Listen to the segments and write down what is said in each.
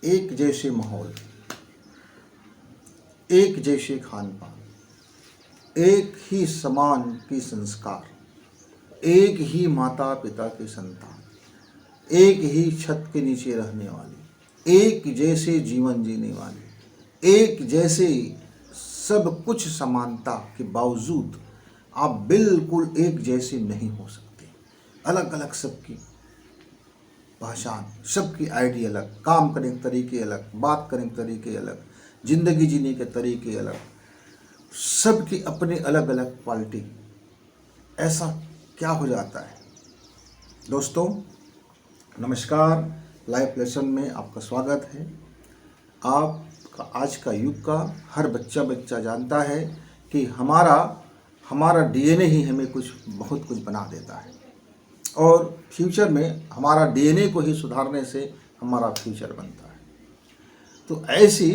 एक जैसे माहौल, एक जैसे खान पान, एक ही समान की संस्कार, एक ही माता पिता के संतान, एक ही छत के नीचे रहने वाले, एक जैसे जीवन जीने वाले, एक जैसे सब कुछ समानता के बावजूद आप बिल्कुल एक जैसे नहीं हो सकते। अलग अलग सबकी पहचान, सबकी आईडी अलग, काम करने के तरीके अलग, बात करने के तरीके अलग, जिंदगी जीने के तरीके अलग, सबकी अपनी अलग अलग क्वालिटी। ऐसा क्या हो जाता है? दोस्तों नमस्कार, लाइफ लेसन में आपका स्वागत है। आपका आज का युग का हर बच्चा जानता है कि हमारा डीएनए ही हमें बहुत कुछ बना देता है और फ्यूचर में हमारा डीएनए को ही सुधारने से हमारा फ्यूचर बनता है। तो ऐसी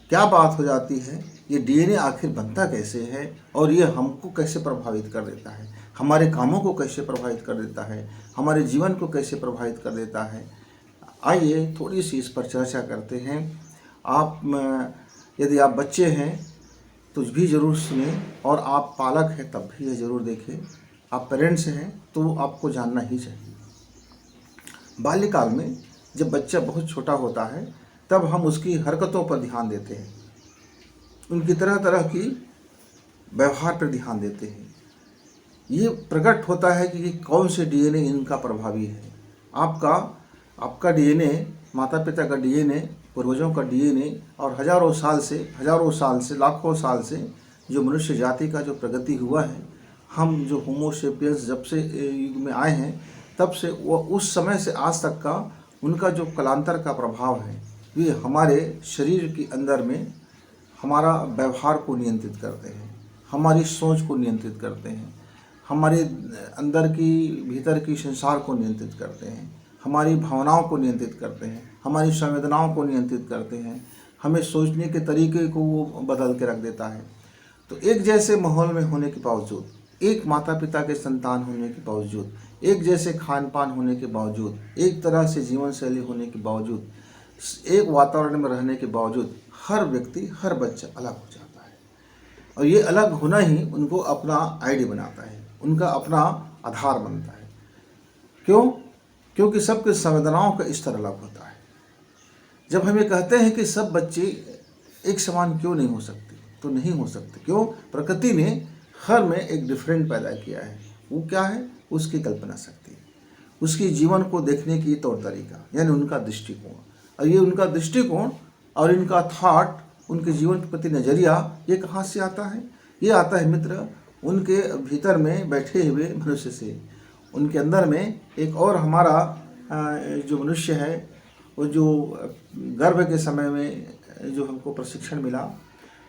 क्या बात हो जाती है, ये डीएनए आखिर बनता कैसे है और ये हमको कैसे प्रभावित कर देता है, हमारे कामों को कैसे प्रभावित कर देता है, हमारे जीवन को कैसे प्रभावित कर देता है। आइए थोड़ी सी इस पर चर्चा करते हैं। यदि आप बच्चे हैं तो भी ज़रूर सुने, और आप पालक हैं तब भी ये ज़रूर देखें। आप पेरेंट्स हैं तो आपको जानना ही चाहिए। बाल्यकाल में जब बच्चा बहुत छोटा होता है तब हम उसकी हरकतों पर ध्यान देते हैं, उनकी तरह तरह की व्यवहार पर ध्यान देते हैं। ये प्रकट होता है कि कौन से डीएनए इनका प्रभावी है। आपका डीएनए, माता पिता का डीएनए, पूर्वजों का डीएनए और हजारों साल से लाखों साल से जो मनुष्य जाति का जो प्रगति हुआ है, हम जो होमो सेपियंस जब से युग में आए हैं तब से वो उस समय से आज तक का उनका जो कलांतर का प्रभाव है, ये हमारे शरीर के अंदर में हमारा व्यवहार को नियंत्रित करते हैं, हमारी सोच को नियंत्रित करते हैं, हमारे अंदर की भीतर की संसार को नियंत्रित करते हैं, हमारी भावनाओं को नियंत्रित करते हैं, हमारी संवेदनाओं को नियंत्रित करते हैं, हमें सोचने के तरीके को वो बदल के रख देता है। तो एक जैसे माहौल में होने के बावजूद, एक माता पिता के संतान होने के बावजूद, एक जैसे खान पान होने के बावजूद, एक तरह से जीवन शैली होने के बावजूद, एक वातावरण में रहने के बावजूद हर व्यक्ति, हर बच्चा अलग हो जाता है। और ये अलग होना ही उनको अपना आईडी बनाता है, उनका अपना आधार बनता है। क्यों? क्योंकि सबके संवेदनाओं का स्तर अलग होता है। जब हम ये कहते हैं कि सब बच्चे एक समान क्यों नहीं हो सकते, तो नहीं हो सकते। क्यों? प्रकृति ने हर में एक डिफरेंट पैदा किया है। वो क्या है? उसकी कल्पना शक्ति, उसकी जीवन को देखने की तौर तरीका, यानी उनका दृष्टिकोण। और ये उनका दृष्टिकोण और इनका थॉट, उनके जीवन के प्रति नज़रिया, ये कहाँ से आता है? ये आता है मित्र उनके भीतर में बैठे हुए मनुष्य से। उनके अंदर में एक और हमारा जो मनुष्य है, वो जो गर्भ के समय में जो हमको प्रशिक्षण मिला,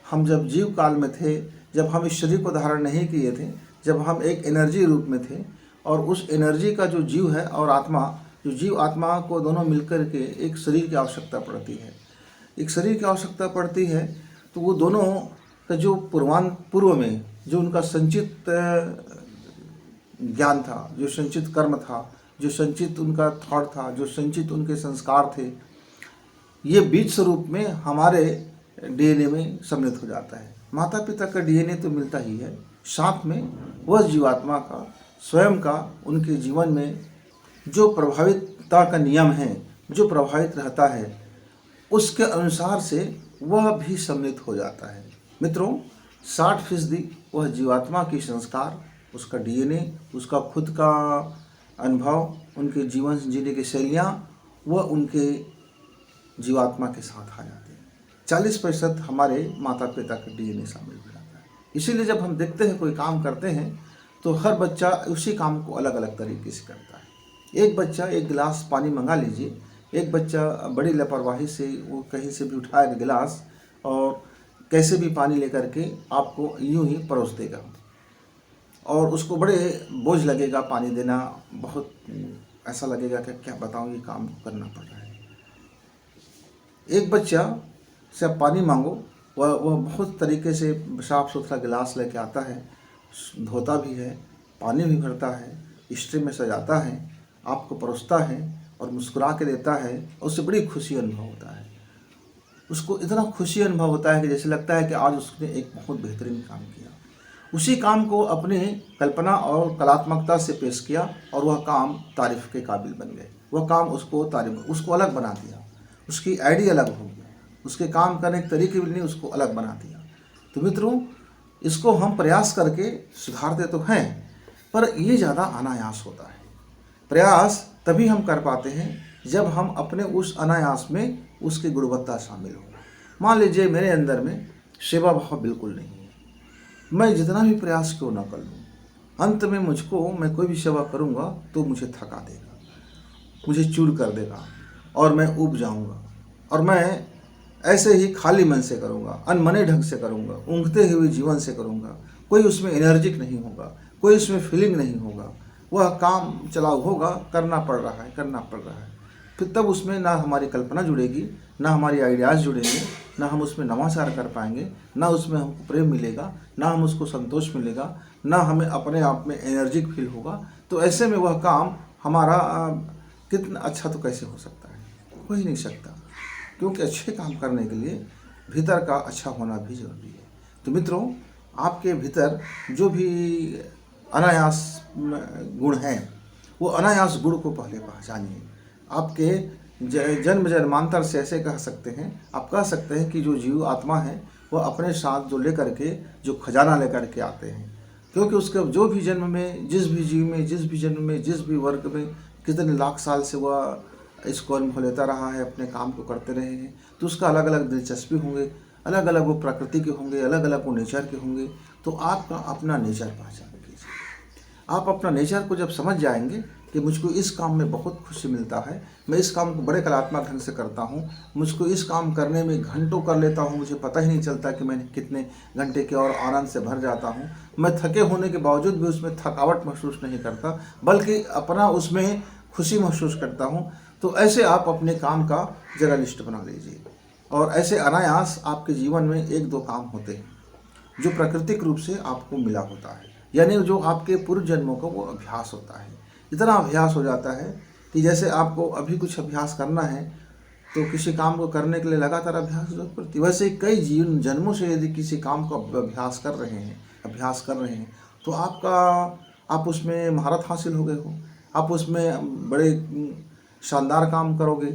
हम जब जीव काल में थे, जब हम इस शरीर को धारण नहीं किए थे, जब हम एक एनर्जी रूप में थे, और उस एनर्जी का जो जीव है और आत्मा, जो जीव आत्मा को दोनों मिलकर के एक शरीर की आवश्यकता पड़ती है, एक शरीर की आवश्यकता पड़ती है। तो वो दोनों का जो पूर्व में जो उनका संचित ज्ञान था, जो संचित कर्म था, जो संचित उनका थॉट था, जो संचित उनके संस्कार थे, ये बीज स्वरूप में हमारे डीएनए में सम्मिलित हो जाता है। माता पिता का डीएनए तो मिलता ही है, साथ में वह जीवात्मा का स्वयं का उनके जीवन में जो प्रभावितता का नियम है, जो प्रभावित रहता है, उसके अनुसार से वह भी सम्मिलित हो जाता है। मित्रों 60% वह जीवात्मा की संस्कार, उसका डीएनए, उसका खुद का अनुभव, उनके जीवन जीने की शैलियाँ, वह उनके जीवात्मा के साथ आ जाते हैं। 40% हमारे माता पिता का डीएनए शामिल हो जाता है। इसीलिए जब हम देखते हैं कोई काम करते हैं तो हर बच्चा उसी काम को अलग अलग तरीके से करता है। एक बच्चा एक गिलास पानी मंगा लीजिए, एक बच्चा बड़ी लापरवाही से वो कहीं से भी उठाएगा गिलास और कैसे भी पानी लेकर के आपको यूं ही परोस देगा, और उसको बड़े बोझ लगेगा पानी देना, बहुत ऐसा लगेगा कि क्या बताऊं, ये काम करना पड़ रहा है। एक बच्चा से आप पानी मांगो, वह बहुत तरीके से साफ सुथरा गिलास लेके आता है, धोता भी है, पानी भी भरता है, स्ट्रे में सजाता है, आपको परोसता है और मुस्कुरा के देता है, और उससे बड़ी खुशी अनुभव होता है। उसको इतना खुशी अनुभव होता है कि जैसे लगता है कि आज उसने एक बहुत बेहतरीन काम किया। उसी काम को अपने कल्पना और कलात्मकता से पेश किया और वह काम तारीफ के काबिल बन गए। वह काम उसको अलग बना दिया, उसकी आइडिया अलग हो गया, उसके काम करने के तरीके भी नहीं, उसको अलग बना दिया। तो मित्रों, इसको हम प्रयास करके सुधारते तो हैं, पर ये ज़्यादा अनायास होता है। प्रयास तभी हम कर पाते हैं जब हम अपने उस अनायास में उसकी गुणवत्ता शामिल हो। मान लीजिए मेरे अंदर में सेवा भाव बिल्कुल नहीं है, मैं जितना भी प्रयास क्यों ना कर लूँ, अंत में मैं कोई भी सेवा करूँगा तो मुझे थका देगा, मुझे चूर कर देगा और मैं ऊब जाऊँगा, और मैं ऐसे ही खाली मन से करूँगा, अनमने ढंग से करूँगा, ऊँघते हुए जीवन से करूँगा, कोई उसमें एनर्जिक नहीं होगा, कोई उसमें फीलिंग नहीं होगा, वह काम चलाऊ होगा, करना पड़ रहा है। फिर तब उसमें ना हमारी कल्पना जुड़ेगी, ना हमारी आइडियाज़ जुड़ेंगे, ना हम उसमें नवाचार कर पाएंगे, ना उसमें हमको प्रेम मिलेगा, ना हम उसको संतोष मिलेगा, ना हमें अपने आप में एनर्जिक फील होगा। तो ऐसे में वह काम हमारा कितना अच्छा तो कैसे हो सकता है? हो ही नहीं सकता, क्योंकि अच्छे काम करने के लिए भीतर का अच्छा होना भी जरूरी है। तो मित्रों, आपके भीतर जो भी अनायास गुण हैं, वो अनायास गुण को पहले पहचानिए। आपके जन्म जन्मांतर से ऐसे कह सकते हैं, आप कह सकते हैं कि जो जीव आत्मा है वह अपने साथ जो लेकर के, जो खजाना लेकर के आते हैं, क्योंकि उसके जो भी जन्म में, जिस भी जीव में, जिस भी जन्म में, जिस भी वर्ग में, कितने लाख साल से वह इसको अनुभव लेता रहा है, अपने काम को करते रहे हैं, तो उसका अलग अलग दिलचस्पी होंगे, अलग अलग वो प्रकृति के होंगे, अलग अलग वो नेचर के होंगे। तो आपका अपना नेचर पहचान कीजिए। आप अपना नेचर को जब समझ जाएंगे कि मुझको इस काम में बहुत खुशी मिलता है, मैं इस काम को बड़े कलात्मक ढंग से करता हूँ, मुझको इस काम करने में घंटों कर लेता हूँ, मुझे पता ही नहीं चलता कि मैंने कितने घंटे के, और आनंद से भर जाता हूँ। मैं थके होने के बावजूद भी उसमें थकावट महसूस नहीं करता, बल्कि अपना उसमें खुशी महसूस करता हूँ। तो ऐसे आप अपने काम का जरा लिस्ट बना लीजिए, और ऐसे अनायास आपके जीवन में एक दो काम होते हैं जो प्राकृतिक रूप से आपको मिला होता है, यानी जो आपके पूर्व जन्मों का वो अभ्यास होता है। इतना अभ्यास हो जाता है कि जैसे आपको अभी कुछ अभ्यास करना है तो किसी काम को करने के लिए लगातार अभ्यास की जरूरत पड़ती है। वैसे ही कई जीवन जन्मों से यदि किसी काम को अभ्यास कर रहे हैं तो आप उसमें महारत हासिल हो गए हो, आप उसमें बड़े शानदार काम करोगे।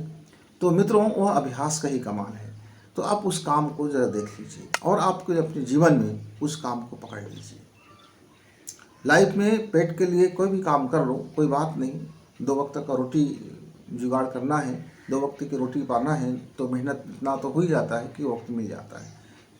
तो मित्रों, वह अभ्यास का ही कमाल है। तो आप उस काम को ज़रा देख लीजिए और आपको अपने जीवन में उस काम को पकड़ लीजिए। लाइफ में पेट के लिए कोई भी काम कर लो, कोई बात नहीं। 2 वक्त का रोटी जुगाड़ करना है, 2 वक्त की रोटी पाना है, तो मेहनत इतना तो हो ही जाता है कि वक्त मिल जाता है,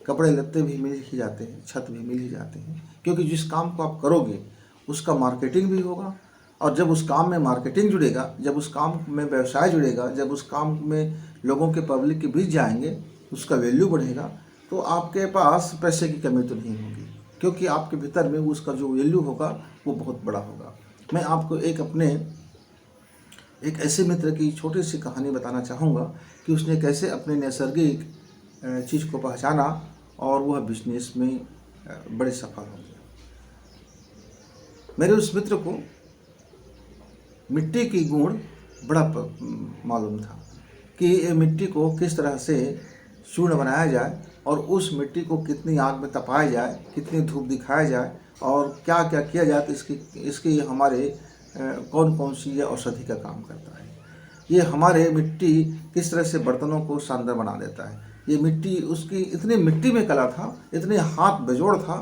कपड़े लत्ते भी मिल ही जाते हैं, छत भी मिल ही जाते हैं। क्योंकि जिस काम को आप करोगे उसका मार्केटिंग भी होगा, और जब उस काम में मार्केटिंग जुड़ेगा, जब उस काम में व्यवसाय जुड़ेगा, जब उस काम में लोगों के पब्लिक के बीच जाएंगे, उसका वैल्यू बढ़ेगा, तो आपके पास पैसे की कमी तो नहीं होगी, क्योंकि आपके भीतर में उसका जो वैल्यू होगा वो बहुत बड़ा होगा। मैं आपको एक ऐसे मित्र की छोटी सी कहानी बताना चाहूँगा कि उसने कैसे अपने नैसर्गिक चीज़ को पहचाना और वह बिजनेस में बड़े सफल हो गया। मेरे उस मित्र को मिट्टी की गुण बड़ा मालूम था कि मिट्टी को किस तरह से चूर्ण बनाया जाए, और उस मिट्टी को कितनी आग में तपाया जाए, कितनी धूप दिखाया जाए, और क्या क्या किया जाए तो इसकी हमारे कौन कौन सी ये औषधि का काम करता है। ये हमारे मिट्टी किस तरह से बर्तनों को शानदार बना देता है। ये मिट्टी, उसकी इतनी मिट्टी में कला था, इतने हाथ बेजोड़ था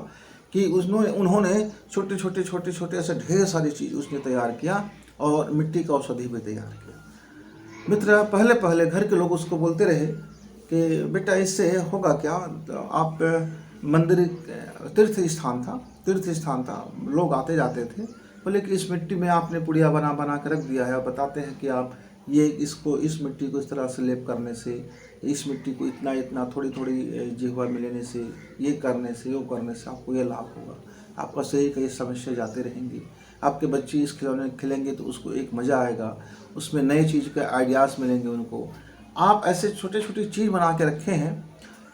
कि उन्होंने छोटे छोटे ऐसे ढेर सारी चीज़ उसने तैयार किया, और मिट्टी का औषधि भी तैयार किया। मित्र, पहले पहले घर के लोग उसको बोलते रहे कि बेटा इससे होगा क्या, तो आप मंदिर, तीर्थ स्थान था, लोग आते जाते थे। बोले कि इस मिट्टी में आपने पुड़िया बना बना के रख दिया है, और बताते हैं कि आप इस मिट्टी को इस तरह से लेप करने से, इस मिट्टी को इतना थोड़ी जिह्वा मिलाने से, ये करने से, वो करने से आपको ये लाभ होगा, आपका शरीर कई समस्या जाते रहेंगी, आपके बच्चे इस खिलौने खेलेंगे तो उसको एक मज़ा आएगा, उसमें नई चीज़ के आइडियाज़ मिलेंगे उनको। आप ऐसे छोटे चीज़ बना के रखे हैं,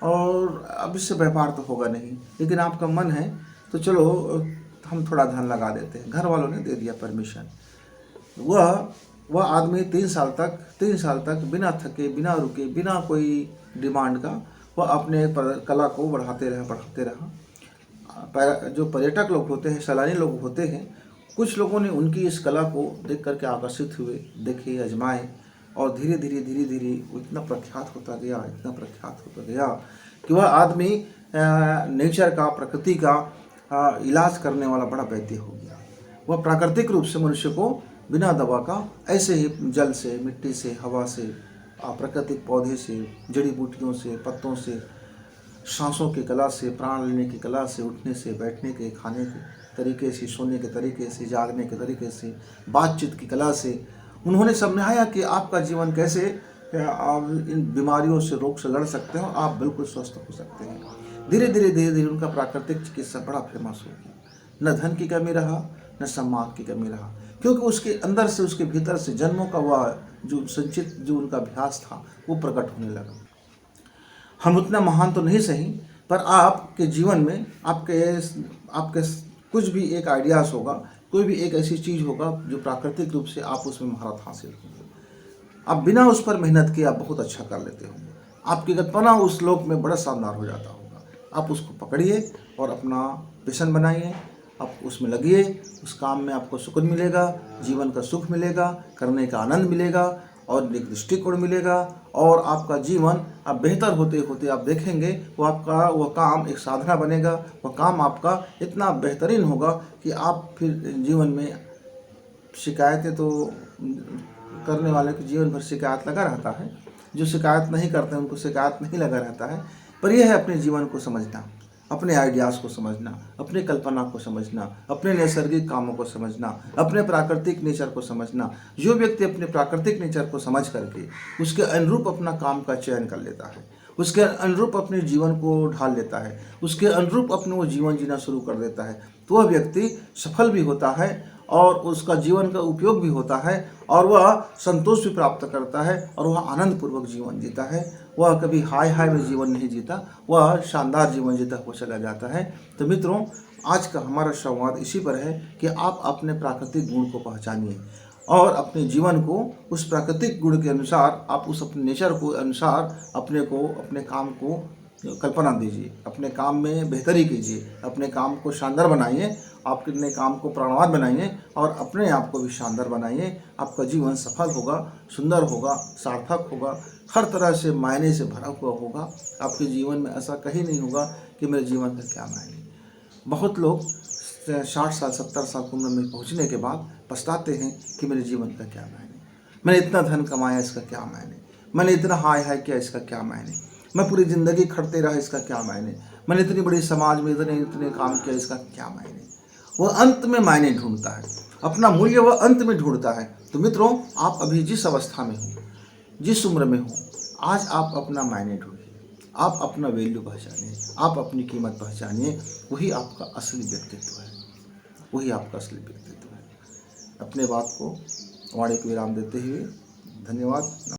और अब इससे व्यापार तो होगा नहीं, लेकिन आपका मन है तो चलो हम थोड़ा धन लगा देते हैं। घर वालों ने दे दिया परमिशन। वह वह आदमी 3 साल तक बिना थके, बिना रुके, बिना कोई डिमांड का वह अपने कला को बढ़ाते रहा। जो पर्यटक लोग होते हैं, सैलानी लोग होते हैं, कुछ लोगों ने उनकी इस कला को देख करके आकर्षित हुए, देखे, आजमाए, और धीरे धीरे वो इतना प्रख्यात होता गया कि वह आदमी नेचर का, प्रकृति का इलाज करने वाला बड़ा वैद्य हो गया। वह प्राकृतिक रूप से मनुष्य को बिना दवा का ऐसे ही जल से, मिट्टी से, हवा से, प्राकृतिक पौधे से, जड़ी बूटियों से, पत्तों से, सांसों की कला से, प्राण लेने की कला से, उठने से, बैठने के, खाने के तरीके से, सोने के तरीके से, जागने के तरीके से, बातचीत की कला से उन्होंने समझाया कि आपका जीवन कैसे आप इन बीमारियों से, रोग से लड़ सकते हो, आप बिल्कुल स्वस्थ हो सकते हैं। धीरे धीरे उनका प्राकृतिक चिकित्सा बड़ा फेमस हो गया। न धन की कमी रहा, न सम्मान की कमी रहा, क्योंकि उसके अंदर से, उसके भीतर से जन्मों का वह जो संचित जो उनका अभ्यास था वो प्रकट होने लगा। हम उतना महान तो नहीं सही, पर आपके जीवन में आपके कुछ भी एक आइडियाज़ होगा, कोई भी एक ऐसी चीज़ होगा जो प्राकृतिक रूप से आप उसमें महारत हासिल होंगे। आप बिना उस पर मेहनत किए आप बहुत अच्छा कर लेते होंगे। आपकी कल्पना उस लोक में बड़ा शानदार हो जाता होगा। आप उसको पकड़िए और अपना पैशन बनाइए, आप उसमें लगिए, उस काम में आपको सुकून मिलेगा, जीवन का सुख मिलेगा, करने का आनंद मिलेगा और एक दृष्टिकोण मिलेगा, और आपका जीवन अब बेहतर होते होते आप देखेंगे वह काम एक साधना बनेगा। वह काम आपका इतना बेहतरीन होगा कि आप फिर जीवन में शिकायतें तो करने वाले के जीवन भर शिकायत लगा रहता है, जो शिकायत नहीं करते उनको शिकायत नहीं लगा रहता है। पर यह है अपने जीवन को समझना, अपने आइडियाज़ को समझना, अपनी कल्पना को समझना, अपने नैसर्गिक कामों को समझना, अपने प्राकृतिक नेचर को समझना। जो व्यक्ति अपने प्राकृतिक नेचर को समझ करके उसके अनुरूप अपना काम का चयन कर लेता है, उसके अनुरूप अपने जीवन को ढाल लेता है, उसके अनुरूप अपने वो जीवन जीना शुरू कर देता है, तो वह व्यक्ति सफल भी होता है और उसका जीवन का उपयोग भी होता है और वह संतोष भी प्राप्त करता है और वह आनंदपूर्वक जीवन जीता है। वह कभी हाय में जीवन नहीं जीता, वह शानदार जीवन जीता हुआ चला जाता है। तो मित्रों, आज का हमारा संवाद इसी पर है कि आप अपने प्राकृतिक गुण को पहचानिए और अपने जीवन को उस प्राकृतिक गुण के अनुसार, आप उस अपने नेचर को अनुसार अपने काम को कल्पना दीजिए, अपने काम में बेहतरी कीजिए, अपने काम को शानदार बनाइए, अपने काम को प्राणवान बनाइए और अपने आप को भी शानदार बनाइए। आपका जीवन सफल होगा, सुंदर होगा, सार्थक होगा, हर तरह से मायने से भरा हुआ होगा। आपके जीवन में ऐसा कहीं नहीं होगा कि मेरे जीवन का क्या मायने। बहुत लोग 60 साल 70 साल की उम्र में पहुँचने के बाद पछताते हैं कि मेरे जीवन का क्या मायने, मैंने इतना धन कमाया इसका क्या मायने, मैंने इतना हाय किया इसका क्या मायने, मैं पूरी ज़िंदगी खटते रहा इसका क्या मायने, मैंने इतनी बड़ी समाज में इतने काम किया इसका क्या मायने। वह अंत में मायने ढूंढता है, अपना मूल्य वह अंत में ढूंढता है। तो मित्रों, आप अभी जिस अवस्था में हो, जिस उम्र में हो, आज आप अपना मायने ढूंढिए, आप अपना वैल्यू पहचानिए, आप अपनी कीमत पहचानिए। वही आपका असली व्यक्तित्व है, वही आपका असली व्यक्तित्व है। अपने बात को वाणी को विराम देते हुए धन्यवाद।